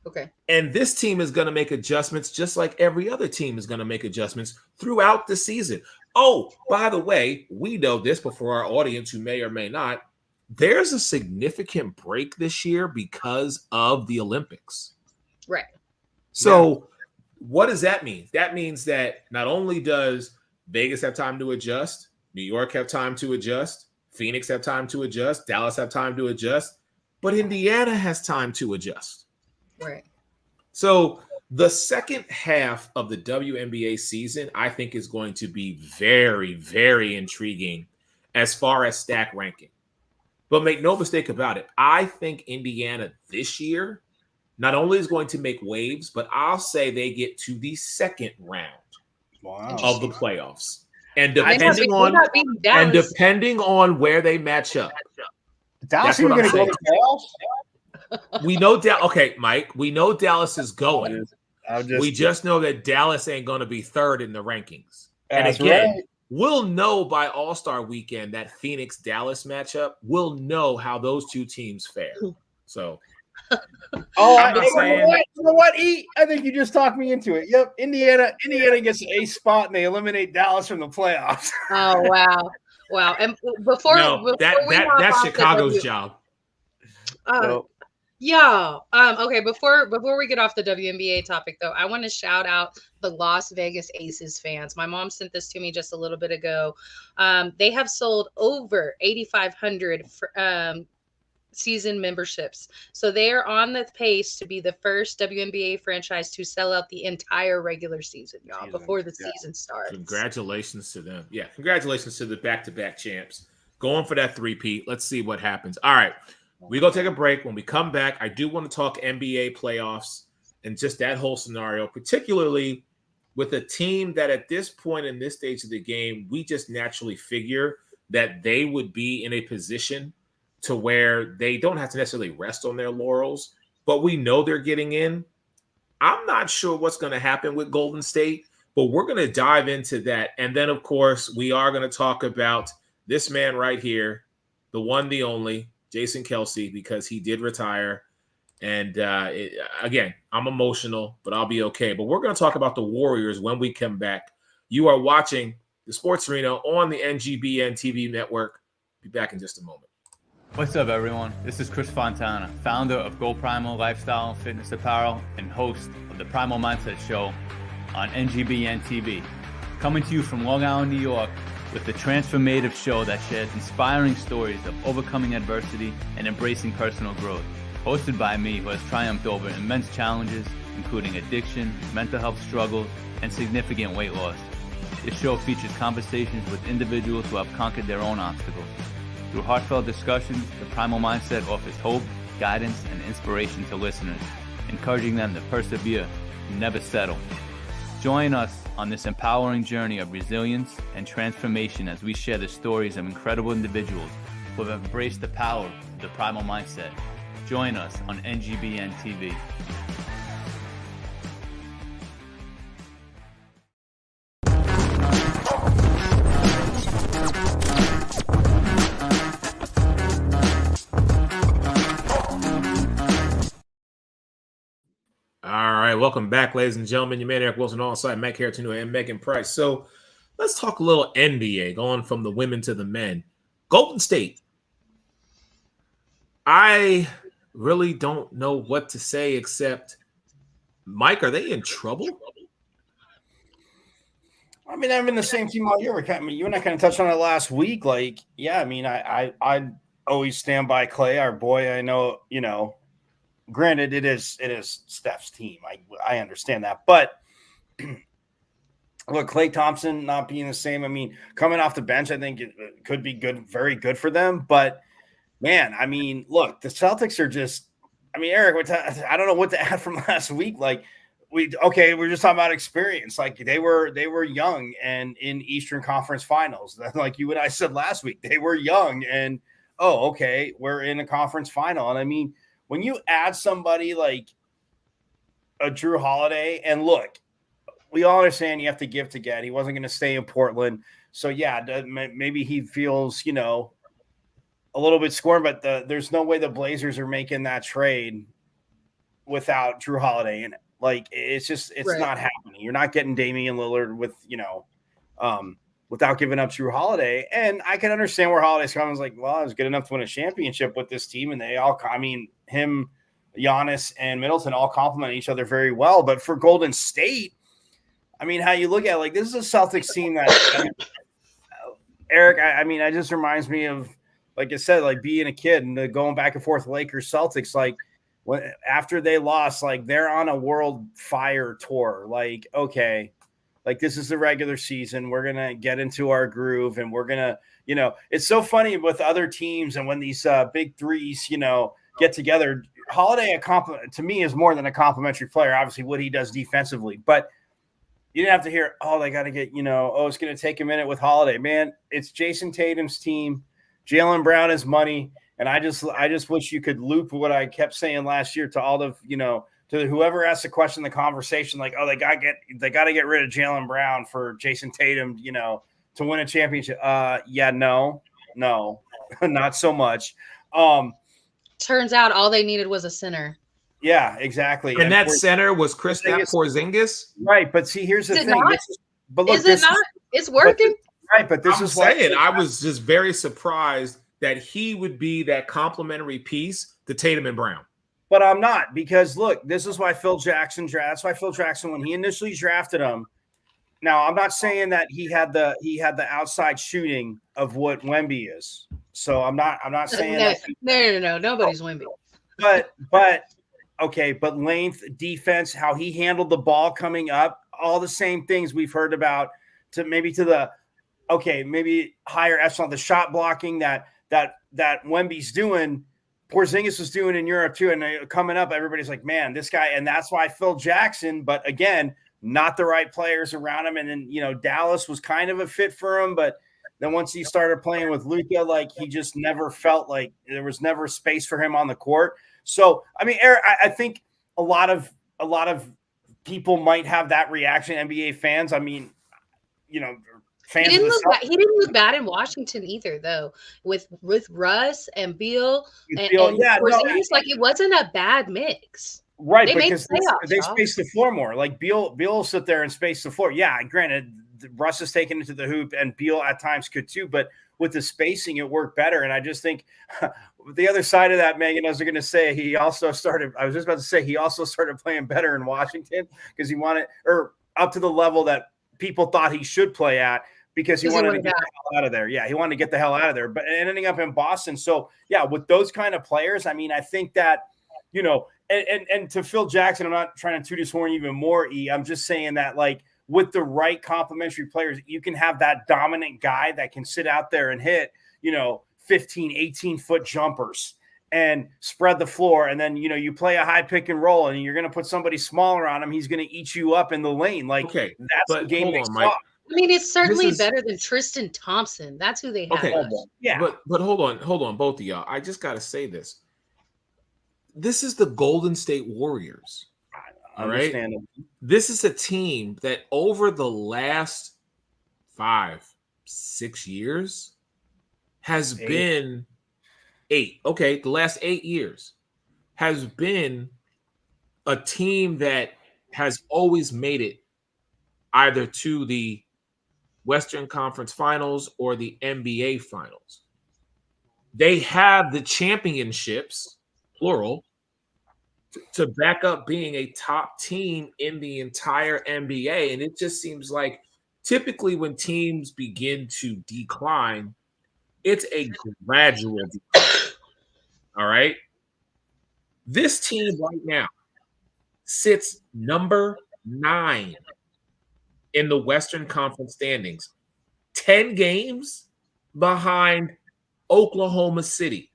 Okay. And this team is going to make adjustments just like every other team is going to make adjustments throughout the season. Oh, by the way, we know this, but for our audience who may or may not, there's a significant break this year because of the Olympics. Right. So what does that mean? That means that not only does Vegas have time to adjust, New York have time to adjust, Phoenix have time to adjust, Dallas have time to adjust, but Indiana has time to adjust. Right. So the second half of the WNBA season, I think, is going to be very, very intriguing as far as stack ranking. But make no mistake about it, I think Indiana this year not only is going to make waves, but I'll say they get to the second round of the playoffs. And depending on where they match up. Dallas is going to go to playoffs? We know okay, Mike. We know Dallas is going. We just know that Dallas ain't going to be 3rd in the rankings. And again, we'll know by All-Star Weekend that Phoenix-Dallas matchup. We'll know how those 2 teams fare. So, you know what? I think you just talked me into it. Yep, Indiana gets an A spot and they eliminate Dallas from the playoffs. Oh wow! And that's Chicago's job. Yeah. Okay. Before we get off the WNBA topic, though, I want to shout out the Las Vegas Aces fans. My mom sent this to me just a little bit ago. They have sold over 8,500 season memberships. So they are on the pace to be the first WNBA franchise to sell out the entire regular season, y'all, before the season starts. Congratulations to them. Yeah, congratulations to the back-to-back champs. Going for that three-peat. Let's see what happens. All right, we're going to take a break. When we come back, I do want to talk NBA playoffs and just that whole scenario, particularly with a team that at this point in this stage of the game, we just naturally figure that they would be in a position to where they don't have to necessarily rest on their laurels, but we know they're getting in. I'm not sure what's going to happen with Golden State, but we're going to dive into that. And then, of course, we are going to talk about this man right here, the one, the only, Jason Kelce, because he did retire. And again, I'm emotional, but I'll be okay. But we're going to talk about the Warriors when we come back. You are watching the Sports Arena on the NGBN TV network. Be back in just a moment. What's up, everyone? This is Chris Fontana, founder of Go Primal Lifestyle and Fitness Apparel and host of the Primal Mindset Show on NGBN TV. Coming to you from Long Island, New York, with the transformative show that shares inspiring stories of overcoming adversity and embracing personal growth. Hosted by me, who has triumphed over immense challenges, including addiction, mental health struggles, and significant weight loss. This show features conversations with individuals who have conquered their own obstacles. Through heartfelt discussions, the Primal Mindset offers hope, guidance, and inspiration to listeners, encouraging them to persevere and never settle. Join us on this empowering journey of resilience and transformation as we share the stories of incredible individuals who have embraced the power of the Primal Mindset. Join us on NGBN TV. All right, welcome back, ladies and gentlemen. Your man Eric Wilson alongside Mike Caratino and Megan Price. So let's talk a little NBA, going from the women to the men. Golden State. I really don't know what to say except, Mike, are they in trouble? I mean, I'm in the same team all year. You and I kind of touched on it last week. Like, yeah, I mean, I always stand by Clay, our boy. I know, granted, it is Steph's team. I understand that, but look, Klay Thompson not being the same. I mean, coming off the bench, I think it could be good, very good for them. But man, I mean, look, the Celtics are just. I mean, Eric, I don't know what to add from last week. Like, we're just talking about experience. Like they were young and in Eastern Conference Finals. Like you and I said last week, they were young and we're in a conference final. And I mean, when you add somebody like a Drew Holiday, and look, we all understand you have to give to get. He wasn't going to stay in Portland, so yeah, maybe he feels a little bit scorned, but there's no way the Blazers are making that trade without Drew Holiday in it. Like it's right. Not happening. You're not getting Damian Lillard with without giving up Drew Holiday. And I can understand where Holiday's coming. Like, well, I was good enough to win a championship with this team, and they all. I mean, him, Giannis, and Middleton all complement each other very well. But for Golden State, I mean, how you look at it, like this is a Celtics team that Eric. I mean, it just reminds me of. Like I said, like being a kid and going back and forth Lakers Celtics, like after they lost, like they're on a world fire tour. Like, okay, like this is the regular season. We're going to get into our groove and we're going to, it's so funny with other teams. And when these big threes, get together, Holiday, to me is more than a complimentary player. Obviously what he does defensively, but you didn't have to hear, they got to get, it's going to take a minute with Holiday, man. It's Jason Tatum's team. Jaylen Brown is money, and I just wish you could loop what I kept saying last year to all the to whoever asked the question in the conversation, like, they got to get rid of Jaylen Brown for Jason Tatum, to win a championship. No, not so much. Turns out all they needed was a center. Yeah, exactly. And that center was Kristaps Porzingis, right? But see, here's the thing. It's working. Right, but this is saying I was just very surprised that he would be that complimentary piece to Tatum and Brown. But I'm not, because look, this is why Phil Jackson that's why Phil Jackson, when he initially drafted him. Now, I'm not saying that he had the outside shooting of what Wemby is. So I'm not saying no. Nobody's Wemby. But okay, but length, defense, how he handled the ball coming up, all the same things we've heard about maybe higher echelon, the shot blocking that Wemby's doing, Porzingis was doing in Europe too. And coming up, everybody's like, man, this guy, and that's why Phil Jackson, but again, not the right players around him. And then, Dallas was kind of a fit for him, but then once he started playing with Luka, like he just never felt like there was never space for him on the court. So, I mean, Eric, I think a lot of people might have that reaction, NBA fans. I mean, fans he didn't look bad in Washington either, though, with Russ and Beal and Porzingis, like it wasn't a bad mix. Right, because they spaced the floor more. Like Beal will sit there and space the floor. Yeah, granted, Russ is taken into the hoop, and Beal at times could too, but with the spacing, it worked better. And I just think the other side of that, Megan, I was going to say, he also started playing better in Washington because he wanted, or up to the level that people thought he should play at, because he wanted to get the hell out of there. Yeah, he wanted to get the hell out of there, but ending up in Boston. So, yeah, with those kind of players, I mean, I think that, and to Phil Jackson, I'm not trying to toot his horn even more, I'm just saying that, like, with the right complementary players, you can have that dominant guy that can sit out there and hit, 15, 18-foot jumpers and spread the floor. And then, you play a high pick and roll and you're going to put somebody smaller on him. He's going to eat you up in the lane. Like, that's the game they saw. I mean, it's certainly better than Tristan Thompson. That's who they have. Okay, yeah. But hold on, both of y'all. I just got to say this. This is the Golden State Warriors. All right. This is a team that over the last 5-6 years has been 8. Okay, the last 8 years has been a team that has always made it either to the Western Conference Finals or the NBA Finals. They have the championships, plural, to back up being a top team in the entire NBA. And it just seems like typically when teams begin to decline, it's a gradual decline. All right. This team right now sits number 9 in the Western Conference standings, 10 games behind Oklahoma City.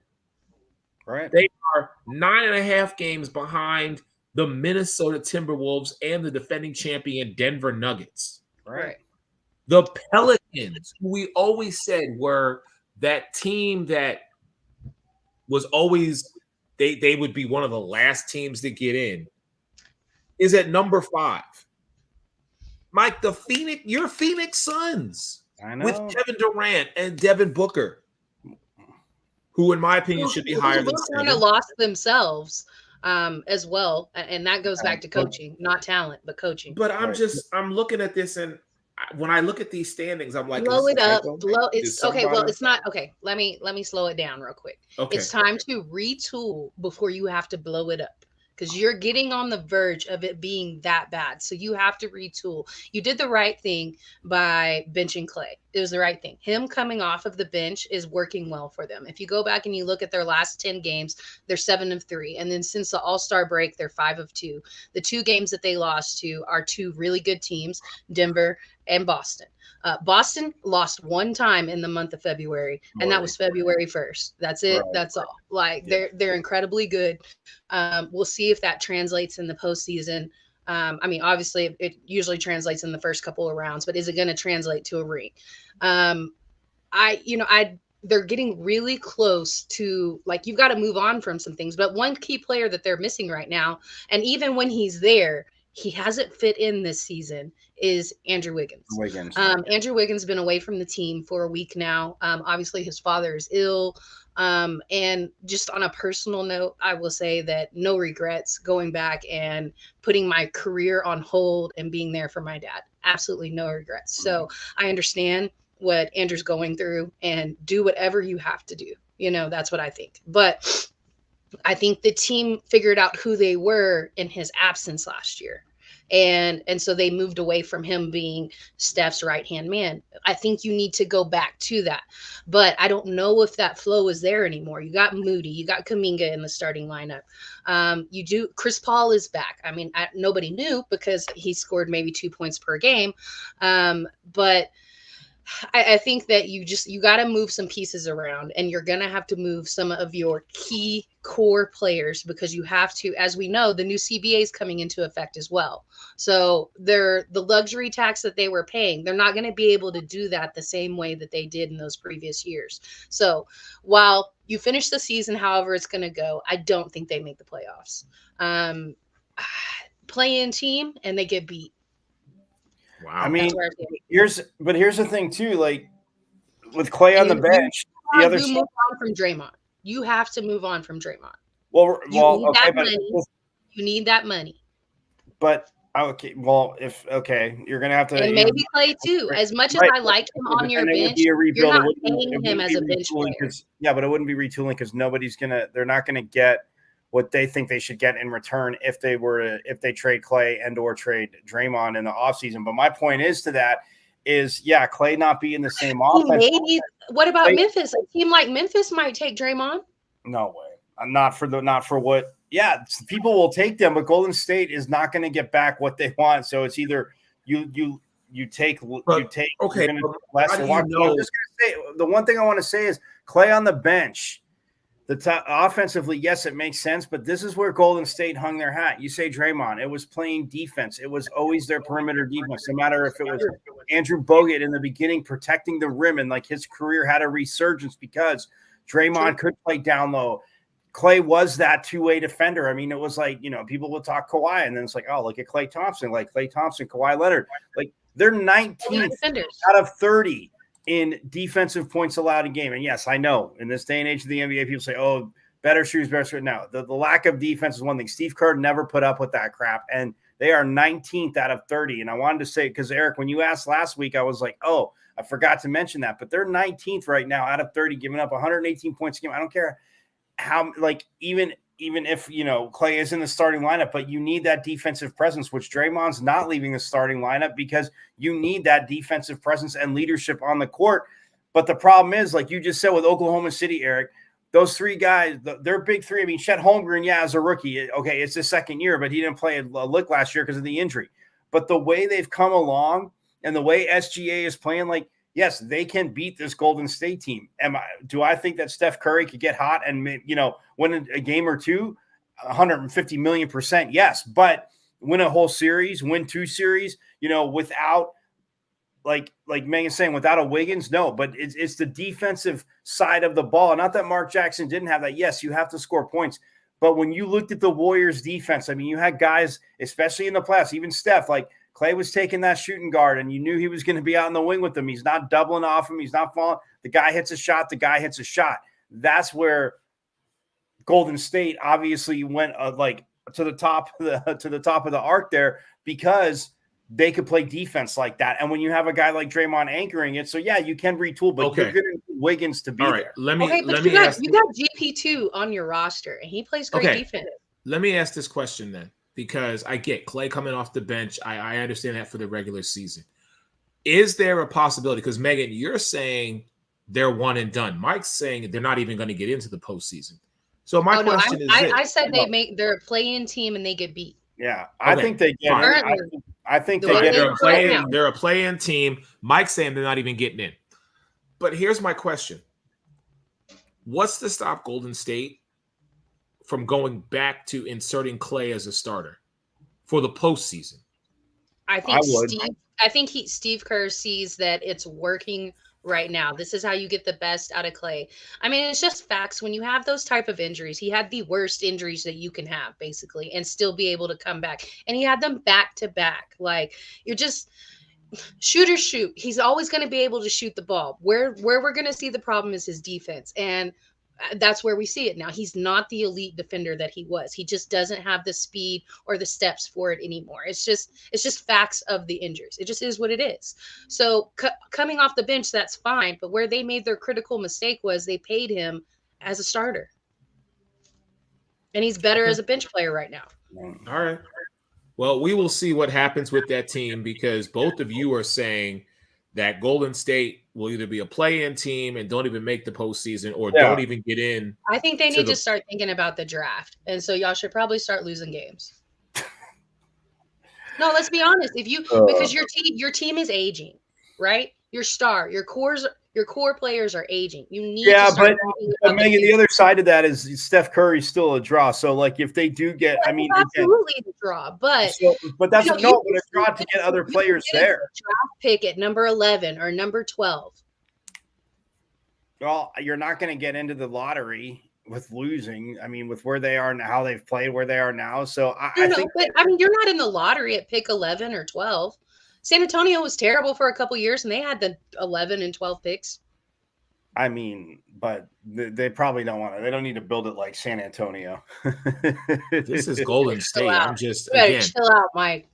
Right. They are 9.5 games behind the Minnesota Timberwolves and the defending champion Denver Nuggets. Right. The Pelicans, who we always said were that team that was always they would be one of the last teams to get in, is at number 5. Mike, your Phoenix Suns, I know, with Kevin Durant and Devin Booker, who, in my opinion, should be higher than 7. Kind of lost themselves as well, and that goes back to coaching, not talent, but coaching. But I'm looking at this, and when I look at these standings, I'm like, blow it up. It's okay. Well, it's not okay. Let me slow it down real quick. Okay. It's time to retool before you have to blow it up, because you're getting on the verge of it being that bad. So you have to retool. You did the right thing by benching Klay. It was the right thing. Him coming off of the bench is working well for them. If you go back and you look at their last 10 games, they're 7-3. And then since the All-Star break, they're 5-2. The 2 games that they lost to are 2 really good teams, Denver and Boston. Boston lost 1 time in the month of February, and that was February 1st. That's it. Right. That's all. Like, they're incredibly good. We'll see if that translates in the postseason. I mean, obviously, it usually translates in the first couple of rounds, but is it going to translate to a ring? They're getting really close to, like, you've got to move on from some things. But one key player that they're missing right now, and even when he's there, he hasn't fit in this season, is Andrew Wiggins. Andrew Wiggins has been away from the team for a week now. Obviously, his father is ill. And just on a personal note, I will say that no regrets going back and putting my career on hold and being there for my dad. Absolutely no regrets. So I understand what Andrew's going through, and do whatever you have to do. That's what I think. But I think the team figured out who they were in his absence last year. And so they moved away from him being Steph's right-hand man. I think you need to go back to that. But I don't know if that flow is there anymore. You got Moody, you got Kuminga in the starting lineup. Chris Paul is back. I mean, nobody knew because he scored maybe 2 points per game. But I think that you got to move some pieces around, and you're going to have to move some of your key core players because you have to, as we know, the new CBA is coming into effect as well. So the luxury tax that they were paying, they're not going to be able to do that the same way that they did in those previous years. So while you finish the season, however it's going to go, I don't think they make the playoffs. Play-in team, and they get beat. Wow. I mean, here's the thing too. Like with Clay on the bench, the other move on from Draymond. You have to move on from Draymond. Well, you need that money. But okay, well, you're gonna have to, and maybe Clay too. As much as I like him on your bench, you're not paying him as a bench player. Yeah, but it wouldn't be retooling because they're not gonna get what they think they should get in return if they trade Clay and or trade Draymond in the offseason. But my point is Clay not be in the same offense. Maybe. What about Memphis? A team like Memphis might take Draymond. No way. Not for what. Yeah, people will take them, but Golden State is not going to get back what they want. So it's either you take okay. Less or I'm just going to say the one thing I want to say is Clay on the bench. Offensively, yes, it makes sense, but this is where Golden State hung their hat. You say Draymond, it was playing defense. It was always their perimeter defense, no matter if it was Andrew Bogut in the beginning protecting the rim, and like his career had a resurgence because Draymond could play down low. Clay was that two-way defender. I mean, it was like, people will talk Kawhi, and then it's like, oh, look at Klay Thompson, Kawhi Leonard. Like, they're 19th out of 30 in defensive points allowed in game. And yes, I know in this day and age of the NBA, people say, oh, better shooters, better shooters. No, the lack of defense is one thing. Steve Kerr never put up with that crap. And they are 19th out of 30. And I wanted to say, because Eric, when you asked last week, I was like, oh, I forgot to mention that. But they're 19th right now out of 30, giving up 118 points a game. I don't care how, like, even if, Clay is in the starting lineup, but you need that defensive presence, which Draymond's not leaving the starting lineup because you need that defensive presence and leadership on the court. But the problem is, like you just said with Oklahoma City, Eric, those three guys, they're big three. I mean, Chet Holmgren, as a rookie, okay, it's his second year, but he didn't play a lick last year because of the injury. But the way they've come along and the way SGA is playing, like, yes, they can beat this Golden State team. Do I think that Steph Curry could get hot and, win a game or two? 150 million%, yes. But win a whole series, win two series, without, like Megan's saying, without a Wiggins, no. But it's the defensive side of the ball. Not that Mark Jackson didn't have that. Yes, you have to score points. But when you looked at the Warriors' defense, I mean, you had guys, especially in the playoffs, even Steph, like, Clay was taking that shooting guard, and you knew he was going to be out in the wing with him. He's not doubling off him. He's not falling. The guy hits a shot. That's where Golden State obviously went to the top of the arc there because they could play defense like that. And when you have a guy like Draymond anchoring it, so yeah, you can retool, but you're going to need Wiggins to be there. Let me you got GP2 on your roster, and he plays great defense. Let me ask this question then. Because I get Clay coming off the bench. I understand that for the regular season. Is there a possibility? Because, Megan, you're saying they're one and done. Mike's saying they're not even going to get into the postseason. So my question is I said they're a play-in team and they get beat. Yeah, I think they get in. I think they're a play-in team. Mike's saying they're not even getting in. But here's my question. What's to stop Golden State from going back to inserting Clay as a starter for the postseason? I think Steve Kerr sees that it's working right now. This is how you get the best out of Clay. I mean, it's just facts. When you have those type of injuries, he had the worst injuries that you can have, basically, and still be able to come back. And he had them back to back. Like, you're just shoot. He's always going to be able to shoot the ball. Where we're going to see the problem is his defense. And that's where we see it now. He's not the elite defender that he was. He just doesn't have the speed or the steps for it anymore. It's just facts of the injuries. It just is what it is. So coming off the bench, that's fine. But where they made their critical mistake was they paid him as a starter. And he's better as a bench player right now. All right. Well, we will see what happens with that team because both of you are saying that Golden State will either be a play-in team and don't even make the postseason or don't even get in. I think they need to start thinking about the draft. And so y'all should probably start losing games. No, let's be honest. Because your team is aging, right? Your core players are aging. You need to start but Megan, the other side of that is Steph Curry's still a draw. So like if they do get, absolutely the draw, but that's a draw to get other players there. Draft pick at number 11 or number 12. Well, you're not going to get into the lottery with losing. I mean, with where they are now, how they've played, where they are now. So I think, but I mean, you're not in the lottery at pick 11 or 12. San Antonio was terrible for a couple years, and they had the 11 and 12 picks. I mean, but they probably don't want to. They don't need to build it like San Antonio. This is Golden State. I'm just chill out, Mike.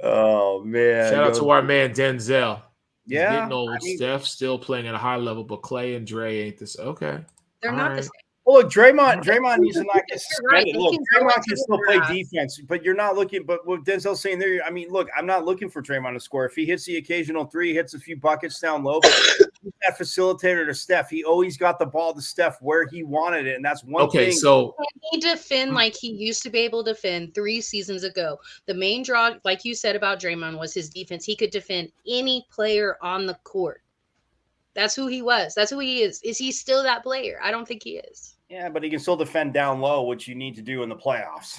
Oh man! Shout out to our man Denzel. He's yeah, getting old. Steph still playing at a high level, but Clay and Dre ain't this. Okay, they're not the same. Well, look, Draymond needs to not get suspended. Look, Draymond can still play defense, but you're not looking. But what Denzel's saying there, I mean, look, I'm not looking for Draymond to score. If he hits the occasional three, hits a few buckets down low, but he's that facilitator to Steph. He always got the ball to Steph where he wanted it, and that's one thing. So can he defend like he used to be able to defend 3 seasons ago? The main draw, like you said about Draymond, was his defense. He could defend any player on the court. That's who he was. That's who he is. Is he still that player? I don't think he is. Yeah, but he can still defend down low, which you need to do in the playoffs.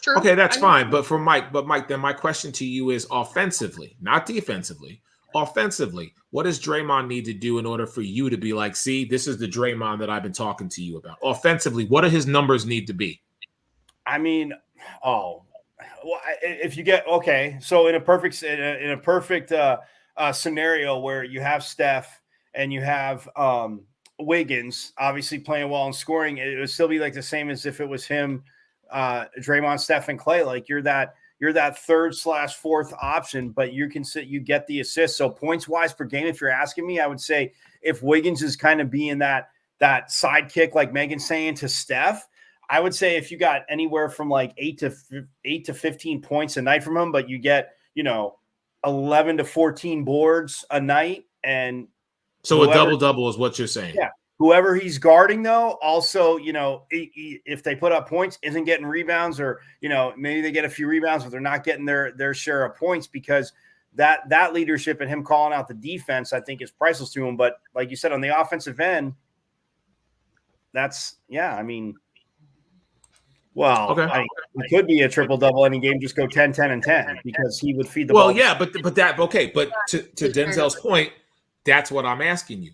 True. Okay, that's fine. But Mike, then my question to you is offensively, not defensively. Offensively, what does Draymond need to do in order for you to be like, see, this is the Draymond that I've been talking to you about? Offensively, what do his numbers need to be? I mean, if you get so in a perfect scenario where you have Steph and you have Wiggins obviously playing well and scoring, it would still be like the same as if it was him, Draymond, Steph, and Clay. Like you're that 3rd/4th option, but you get the assist. So points wise per game, if you're asking me, I would say if Wiggins is kind of being that sidekick, like Megan's saying, to Steph, I would say if you got anywhere from like 8 to 15 points a night from him, but you get 11 to 14 boards a night, and so a double-double is what you're saying. Yeah. Whoever he's guarding, though, also, if they put up points, isn't getting rebounds, or, maybe they get a few rebounds, but they're not getting their share of points, because that leadership and him calling out the defense, I think, is priceless to him. But like you said, on the offensive end, it could be a triple-double any game, just go 10, 10, and 10, because he would feed the ball. Well, yeah, but to Denzel's point, that's what I'm asking you.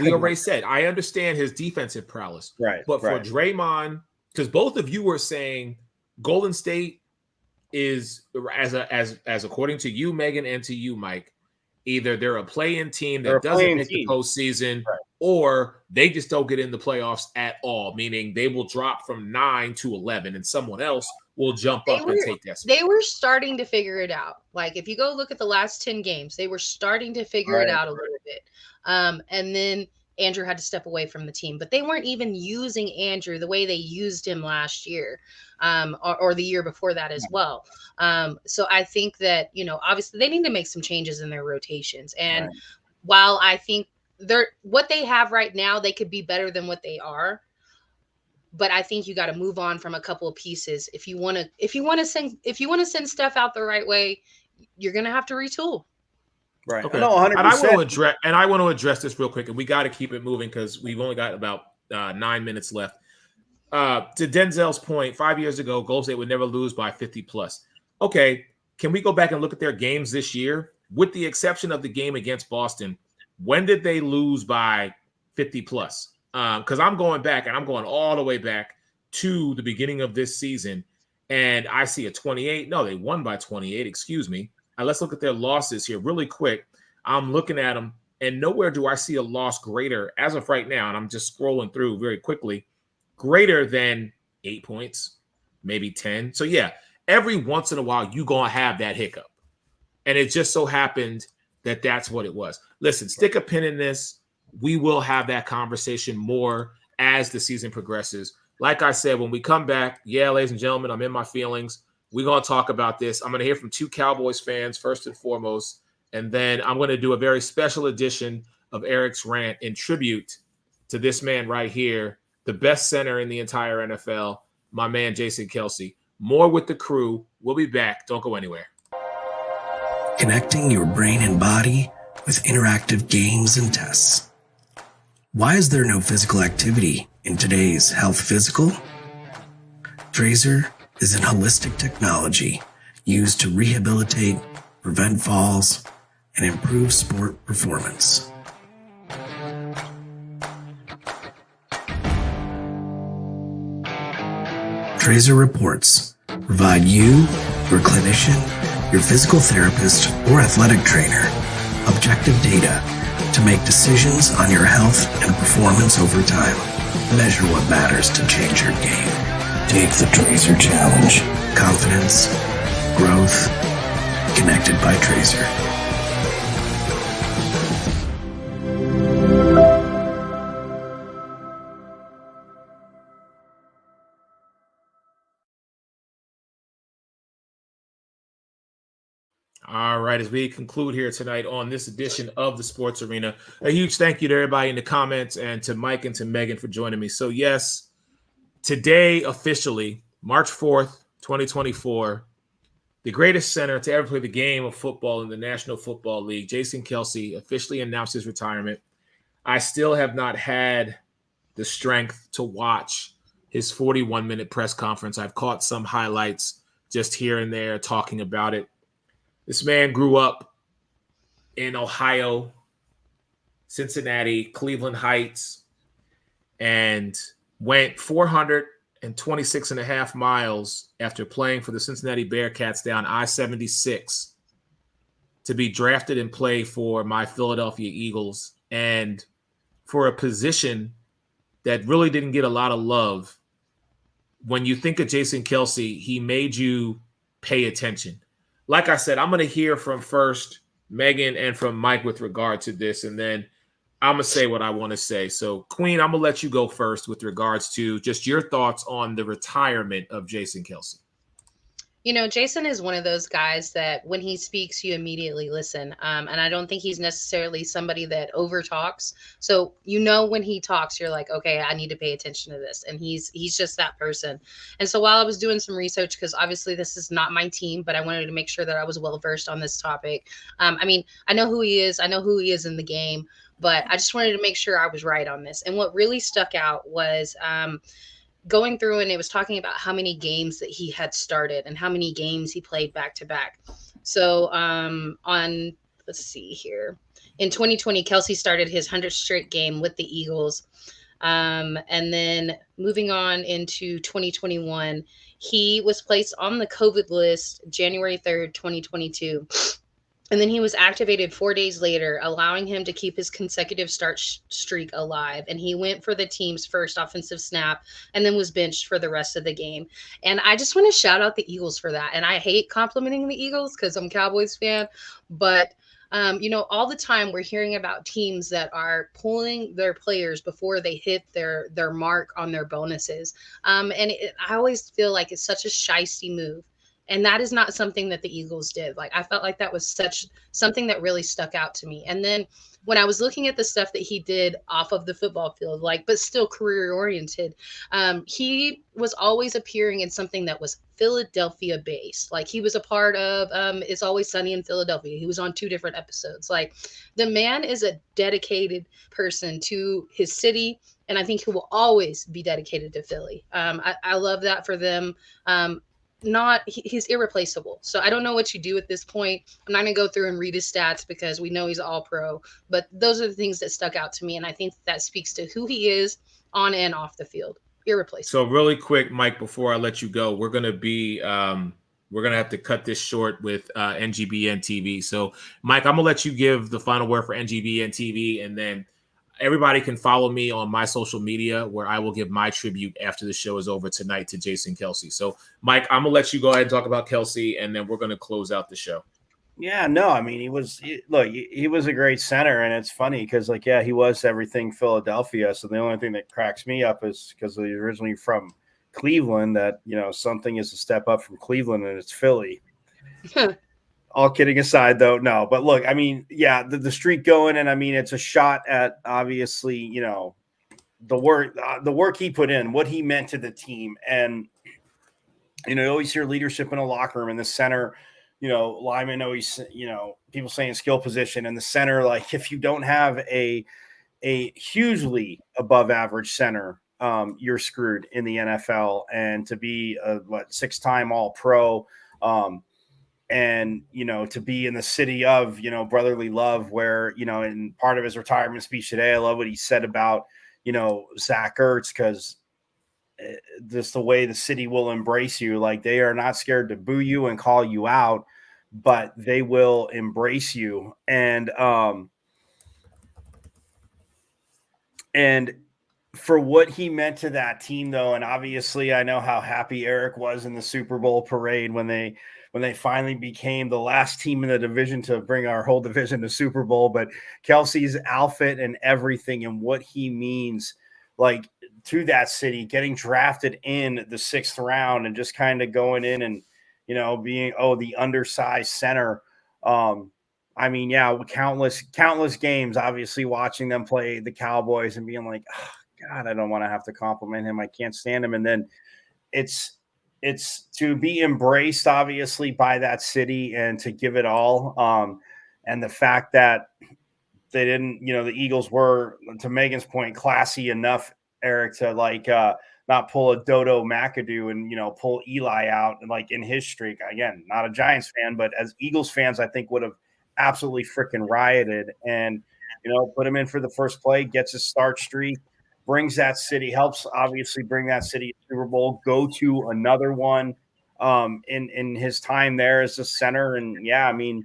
We already said I understand his defensive prowess, right? But for Draymond, because both of you were saying Golden State is as according to you, Megan, and to you, Mike, either they're a play-in team that doesn't make the postseason, or they just don't get in the playoffs at all. Meaning they will drop from 9 to 11, and someone else will jump up and take that spot. They were starting to figure it out. Like if you go look at the last 10 games, they were starting to figure it out a little bit. And then Andrew had to step away from the team, but they weren't even using Andrew the way they used him last year, or the year before that as well. So I think that, obviously they need to make some changes in their rotations. And while I think what they have right now, they could be better than what they are. But I think you got to move on from a couple of pieces. If you want to send Steph out the right way, you're going to have to retool. Right. Okay. No, 100%. And I want to address this real quick, and we got to keep it moving because we've only got about 9 minutes left. To Denzel's point, 5 years ago, Golden State would never lose by 50 plus. Okay, can we go back and look at their games this year? With the exception of the game against Boston, when did they lose by 50 plus? Because I'm going back, and I'm going all the way back to the beginning of this season, and I see a 28. No, they won by 28. Excuse me. Let's look at their losses here really quick. I'm looking at them, and nowhere do I see a loss greater as of right now, and I'm just scrolling through very quickly, greater than 8 points, maybe 10. So, yeah, every once in a while, you're going to have that hiccup. And it just so happened that that's what it was. Listen, stick a pin in this. We will have that conversation more as the season progresses. Like I said, when we come back, ladies and gentlemen, I'm in my feelings. We're going to talk about this. I'm going to hear from two Cowboys fans first and foremost, and then I'm going to do a very special edition of Eric's Rant in tribute to this man right here, the best center in the entire NFL, my man Jason Kelce. More with the crew. We'll be back. Don't go anywhere. Connecting your brain and body with interactive games and tests. Why is there no physical activity in today's health physical? Trazer is an holistic technology used to rehabilitate, prevent falls, and improve sport performance. Trazer reports provide you, your clinician, your physical therapist, or athletic trainer objective data to make decisions on your health and performance over time. Measure what matters to change your game. Take the Trazer Challenge. Confidence, growth, connected by Trazer. All right, as we conclude here tonight on this edition of the Sports Arena, a huge thank you to everybody in the comments and to Mike and to Megan for joining me. So yes, today officially, March 4th, 2024, the greatest center to ever play the game of football in the National Football League, Jason Kelce, officially announced his retirement. I still have not had the strength to watch his 41-minute press conference. I've caught some highlights just here and there talking about it. This man grew up in Ohio, Cincinnati, Cleveland Heights, and went 426 and a half miles after playing for the Cincinnati Bearcats down I-76 to be drafted and play for my Philadelphia Eagles, and for a position that really didn't get a lot of love. When you think of Jason Kelce, he made you pay attention. Like I said, I'm going to hear from first Megan and from Mike with regard to this, and then I'm going to say what I want to say. So, Queen, I'm going to let you go first with regards to just your thoughts on the retirement of Jason Kelce. You know, Jason is one of those guys that when he speaks, you immediately listen. And I don't think he's necessarily somebody that over talks. So, you know, when he talks, you're like, okay, I need to pay attention to this. And he's just that person. And so while I was doing some research, because obviously this is not my team, but I wanted to make sure that I was well versed on this topic. I mean, I know who he is. I know who he is in the game, but I just wanted to make sure I was right on this. And what really stuck out was, going through, and it was talking about how many games that he had started and how many games he played back to back. So let's see here. In 2020, Kelce started his 100th straight game with the Eagles. And then moving on into 2021, he was placed on the COVID list January 3rd, 2022. And then he was activated 4 days later, allowing him to keep his consecutive start streak alive. And he went for the team's first offensive snap and then was benched for the rest of the game. And I just want to shout out the Eagles for that. And I hate complimenting the Eagles because I'm a Cowboys fan. But, you know, all the time we're hearing about teams that are pulling their players before they hit their mark on their bonuses. I always feel like it's such a shiesty move. And that is not something that the Eagles did. Like, I felt like that was something that really stuck out to me. And then when I was looking at the stuff that he did off of the football field, but still career oriented, he was always appearing in something that was Philadelphia based. Like, he was a part of It's Always Sunny in Philadelphia. He was on 2 different episodes. Like, the man is a dedicated person to his city. And I think he will always be dedicated to Philly. I love that for them. He's irreplaceable. So I don't know what you do at this point. I'm not going to go through and read his stats because we know he's all pro, but those are the things that stuck out to me. And I think that speaks to who he is on and off the field. Irreplaceable. So really quick, Mike, before I let you go, we're going to have to cut this short with NGBN TV. So Mike, I'm gonna let you give the final word for NGBN TV, and then everybody can follow me on my social media where I will give my tribute after the show is over tonight to Jason Kelce. So, Mike, I'm going to let you go ahead and talk about Kelce, and then we're going to close out the show. Yeah, no, I mean, he was a great center, and it's funny because, he was everything Philadelphia. So the only thing that cracks me up is because he's originally from Cleveland that, something is a step up from Cleveland and it's Philly. All kidding aside, though, no. But look, I mean, yeah, the streak going, and I mean, it's a shot at obviously, the work he put in, what he meant to the team, and you always hear leadership in a locker room, in the center. Lyman always, people saying skill position, and the center. Like, if you don't have a hugely above average center, you're screwed in the NFL. And to be a 6-time All-Pro. And, to be in the city of, brotherly love, where, in part of his retirement speech today, I love what he said about, Zach Ertz, because just the way the city will embrace you, like they are not scared to boo you and call you out, but they will embrace you. And for what he meant to that team, though, and obviously I know how happy Eric was in the Super Bowl parade when they finally became the last team in the division to bring our whole division to Super Bowl. But Kelce's outfit and everything and what he means, like, to that city, getting drafted in the 6th round and just kind of going in and, being, the undersized center. I mean, yeah, countless games, obviously watching them play the Cowboys and being like, oh, God, I don't want to have to compliment him. I can't stand him. And then it's to be embraced, obviously, by that city and to give it all. And the fact that they didn't, the Eagles were, to Megan's point, classy enough, Eric, to not pull a Dodo McAdoo and, pull Eli out like in his streak. Again, not a Giants fan, but as Eagles fans, I think would have absolutely freaking rioted and, put him in for the first play, gets his start streak, brings that city, helps obviously bring that city to Super Bowl, go to another one in his time there as a center. And yeah, I mean,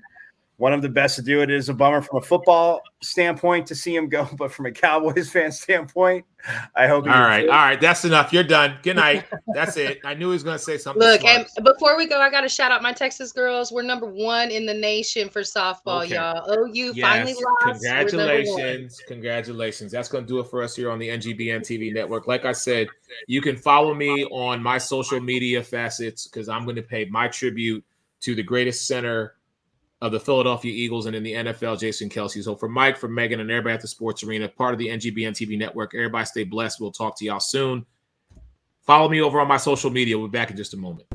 one of the best to do it. Is a bummer from a football standpoint to see him go, but from a Cowboys fan standpoint, I hope. All right, that's enough. You're done. Good night. That's it. I knew he was going to say something. Look, smart. And before we go, I got to shout out my Texas girls. We're number 1 in the nation for softball, y'all. OU finally lost. Congratulations. That's going to do it for us here on the NGBN TV network. Like I said, you can follow me on my social media facets because I'm going to pay my tribute to the greatest center of the Philadelphia Eagles and in the NFL, Jason Kelce. So for Mike, for Megan, and everybody at the Sports Arena, part of the NGBN TV network, everybody stay blessed. We'll talk to y'all soon. Follow me over on my social media. We'll be back in just a moment.